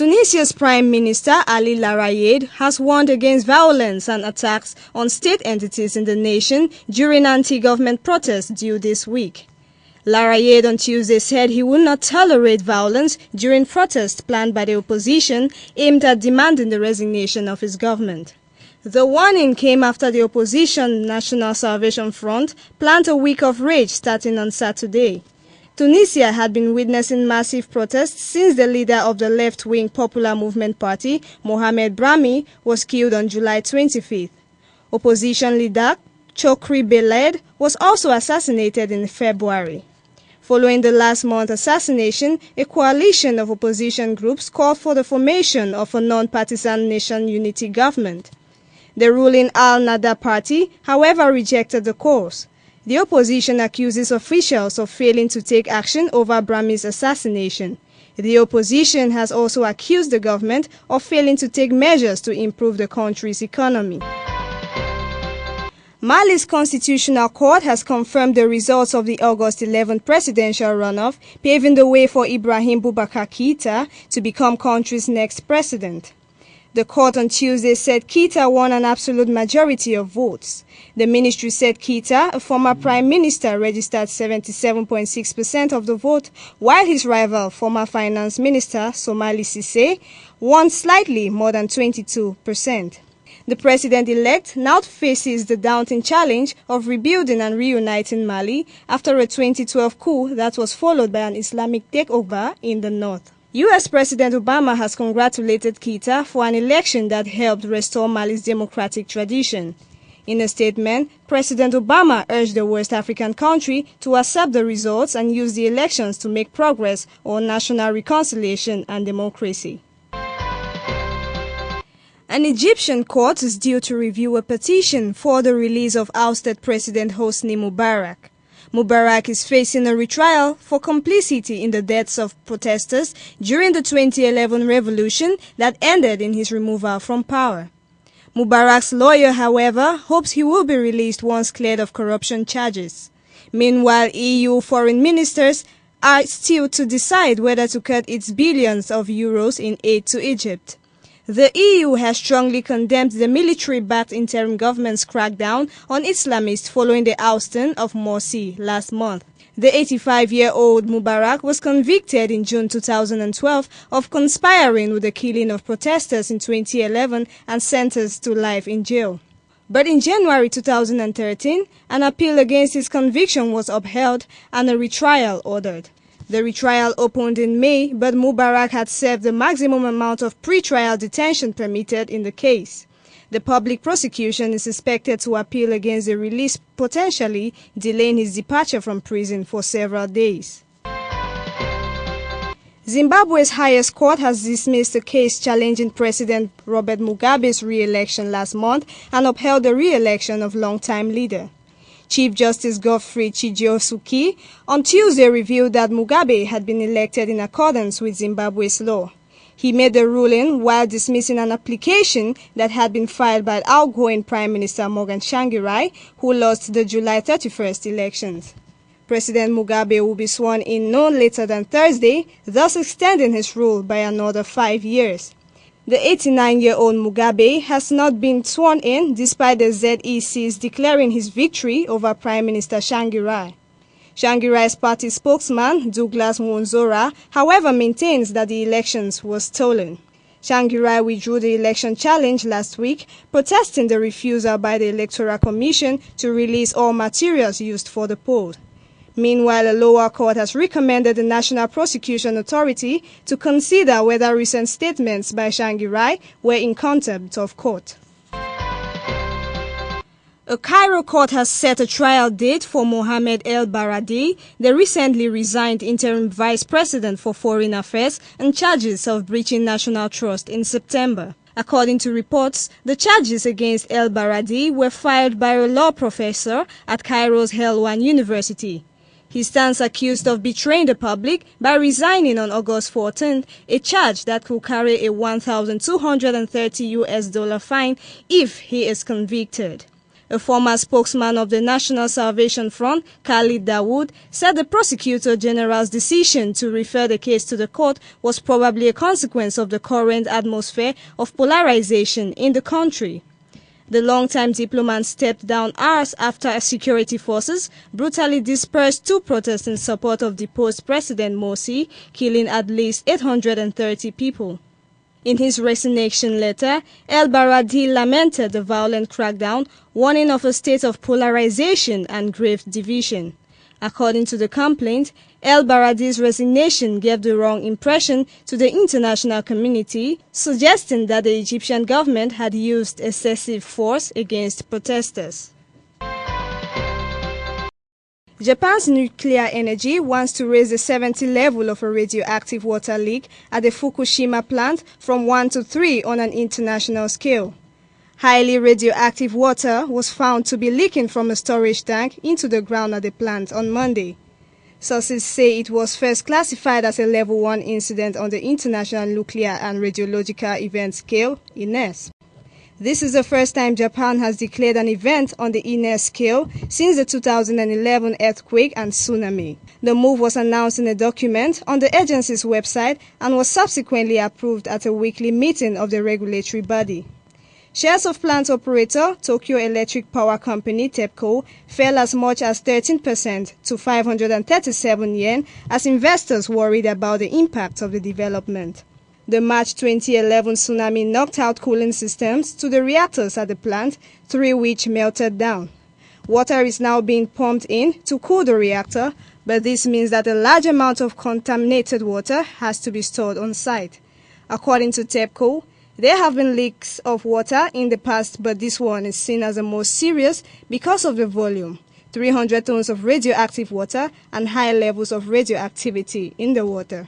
Tunisia's Prime Minister Ali Larayed has warned against violence and attacks on state entities in the nation during anti-government protests due this week. Larayed on Tuesday said he will not tolerate violence during protests planned by the opposition aimed at demanding the resignation of his government. The warning came after the opposition National Salvation Front planned a week of rage starting on Saturday. Tunisia had been witnessing massive protests since the leader of the left-wing Popular Movement Party, Mohamed Brahmi, was killed on July 25th. Opposition leader Chokri Beled was also assassinated in February. Following the last month assassination, a coalition of opposition groups called for the formation of a non-partisan nation unity government. The ruling Al-Nada party, however, rejected the course. The opposition accuses officials of failing to take action over Brahmi's assassination. The opposition has also accused the government of failing to take measures to improve the country's economy. Mali's Constitutional Court has confirmed the results of the August 11th presidential runoff, paving the way for Ibrahim Boubacar Keïta to become country's next president. The court on Tuesday said Keïta won an absolute majority of votes. The ministry said Keïta, a former prime minister, registered 77.6% of the vote, while his rival, former finance minister Somali Cisse, won slightly more than 22%. The president-elect now faces the daunting challenge of rebuilding and reuniting Mali after a 2012 coup that was followed by an Islamic takeover in the north. U.S. President Obama has congratulated Keïta for an election that helped restore Mali's democratic tradition. In a statement, President Obama urged the West African country to accept the results and use the elections to make progress on national reconciliation and democracy. An Egyptian court is due to review a petition for the release of ousted President Hosni Mubarak. Mubarak is facing a retrial for complicity in the deaths of protesters during the 2011 revolution that ended in his removal from power. Mubarak's lawyer, however, hopes he will be released once cleared of corruption charges. Meanwhile, EU foreign ministers are still to decide whether to cut its billions of euros in aid to Egypt. The EU has strongly condemned the military-backed interim government's crackdown on Islamists following the ousting of Morsi last month. The 85-year-old Mubarak was convicted in June 2012 of conspiring with the killing of protesters in 2011 and sentenced to life in jail. But in January 2013, an appeal against his conviction was upheld and a retrial ordered. The retrial opened in May, but Mubarak had served the maximum amount of pre-trial detention permitted in the case. The public prosecution is expected to appeal against the release, potentially delaying his departure from prison for several days. Zimbabwe's highest court has dismissed a case challenging President Robert Mugabe's re-election last month and upheld the re-election of longtime leader. Chief Justice Godfrey Chijiosuke on Tuesday revealed that Mugabe had been elected in accordance with Zimbabwe's law. He made the ruling while dismissing an application that had been filed by outgoing Prime Minister Morgan Tsvangirai, who lost the July 31st elections. President Mugabe will be sworn in no later than Thursday, thus extending his rule by another 5 years. The 89-year-old Mugabe has not been sworn in despite the ZEC's declaring his victory over Prime Minister Tsvangirai. Tsvangirai's party spokesman, Douglas Mwonzora, however, maintains that the elections were stolen. Tsvangirai withdrew the election challenge last week, protesting the refusal by the Electoral Commission to release all materials used for the poll. Meanwhile, a lower court has recommended the National Prosecution Authority to consider whether recent statements by Tsvangirai were in contempt of court. A Cairo court has set a trial date for Mohamed El Baradei, the recently resigned interim vice president for foreign affairs, on charges of breaching national trust in September. According to reports, the charges against El Baradei were filed by a law professor at Cairo's Helwan University. He stands accused of betraying the public by resigning on August 14th, a charge that could carry a $1,230 fine if he is convicted. A former spokesman of the National Salvation Front, Khalid Dawood, said the Prosecutor General's decision to refer the case to the court was probably a consequence of the current atmosphere of polarization in the country. The longtime diplomat stepped down hours after security forces brutally dispersed two protests in support of deposed President Morsi, killing at least 830 people. In his resignation letter, El-Baradei lamented the violent crackdown, warning of a state of polarization and grave division. According to the complaint, El-Baradei's resignation gave the wrong impression to the international community, suggesting that the Egyptian government had used excessive force against protesters. Japan's nuclear energy wants to raise the 70 level of a radioactive water leak at the Fukushima plant from 1 to 3 on an international scale. Highly radioactive water was found to be leaking from a storage tank into the ground at the plant on Monday. Sources say it was first classified as a Level 1 incident on the International Nuclear and Radiological Event Scale, INES. This is the first time Japan has declared an event on the INES scale since the 2011 earthquake and tsunami. The move was announced in a document on the agency's website and was subsequently approved at a weekly meeting of the regulatory body. Shares of plant operator Tokyo Electric Power Company (TEPCO) fell as much as 13% to 537 yen as investors worried about the impact of the development. The March 2011 tsunami knocked out cooling systems to the reactors at the plant, 3 which melted down. Water is now being pumped in to cool the reactor, but this means that a large amount of contaminated water has to be stored on site. According to TEPCO, there have been leaks of water in the past, but this one is seen as the most serious because of the volume, 300 tons of radioactive water and high levels of radioactivity in the water.